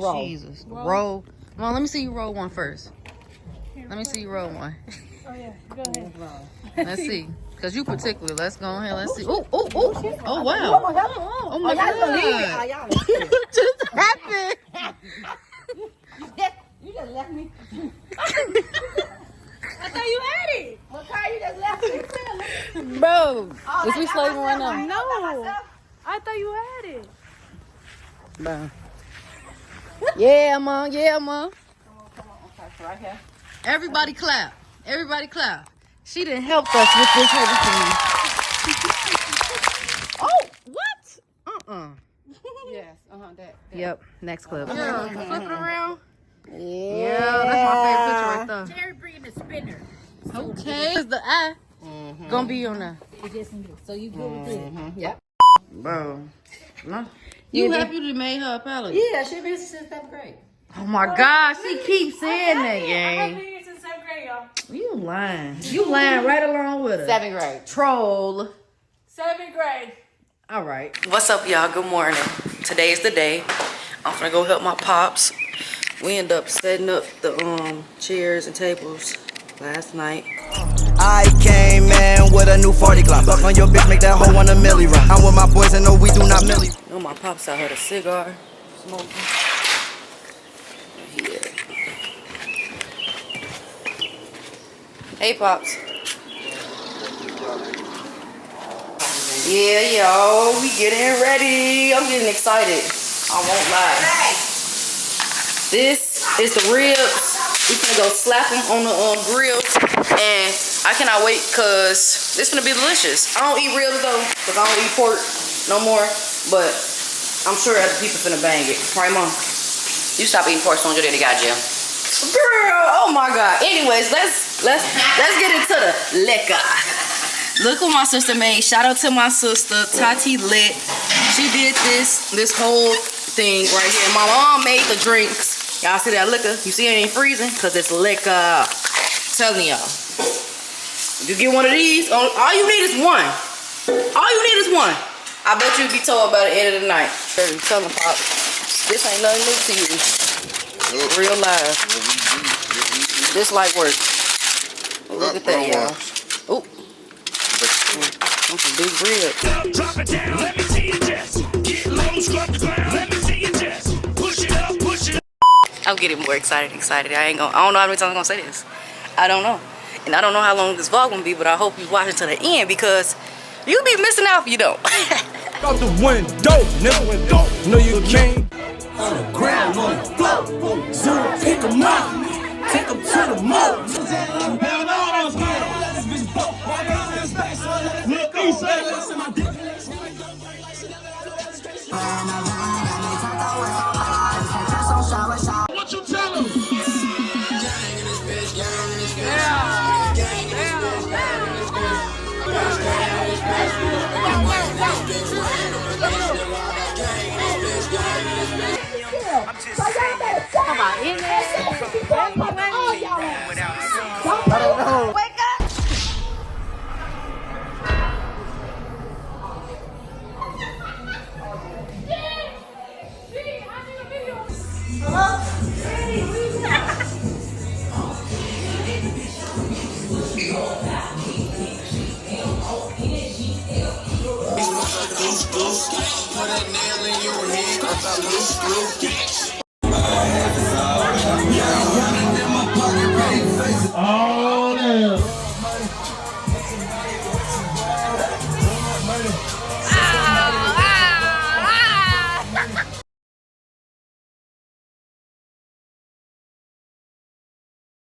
roll. Jesus. Roll. Come on, let me see you roll one first. Let me see you roll one. Oh yeah, go ahead. Let's see. Cause you particular. Let's go ahead. Let's see. Oh, oh, oh. Oh wow. Oh my God. What just happened? You just left me. I thought you had it. Makai, you just left me. Bro, is we slaving right now? No, I thought you had it. Bro. Yeah, man. Yeah, man. Come on. Okay, right here. Everybody clap. Everybody clap. She done helped us with this heavy thing. Oh, what? Yes, that. Yep, next clip. Yeah, flip it around. Yeah, that's my favorite picture right there. Jerry bringing the spinner. Okay. Is the eye gonna be on there? So you good with it? Yep. Bro. No. You happy you made her a palette? Yeah, she been since 7th grade. Oh my God, she keeps saying that, I've been gang. here since 7th grade, y'all. You lying. You lying right along with her. 7th grade. Troll. 7th grade. All right. What's up, y'all? Good morning. Today's the day. I'm gonna go help my pops. We end up setting up the chairs and tables last night. I came in with a new 40 Glock. Fuck on your bitch, make that hoe want a milli run. I'm with my boys and no, we do not milli. You know, my pops out had a cigar smoking. Yeah. Hey, pops. Yeah, yo, we getting ready. I'm getting excited. I won't lie. This is the ribs. We finna go slap them on the grill, and I cannot wait because this finna be delicious. I don't eat ribs though, because I don't eat pork no more, but I'm sure other people finna bang it. Right, Mom? You stop eating pork soon as your daddy got jail. Girl, oh my God. Anyways, let's get into the liquor. Look what my sister made. Shout out to my sister, Tati Lit. She did this whole thing right here. My mom made the drinks. Y'all see that liquor? You see it ain't freezing? Because it's liquor. Telling y'all. You get one of these, all you need is one. All you need is one. I bet you'll be told by the end of the night. Tell them, Pop, this ain't nothing new to you. Real life. This light work. Look at that, y'all. Oh. Some big ribs. Drop it down, let me see you just get low, scrub the ground, let me see you just push it up, push it up. I'm getting more excited. I don't know how many times I'm gonna say this. I don't know. And I don't know how long this vlog gonna be, but I hope you watch it to the end because you'll be missing out if you don't. Out the window, no you can't. On the ground, on the floor, zero, pick 'em up, take 'em to the mall. Look, what you tell 'em? Come on, in there. I don't know. Wake up! Put that nail in your head, loose,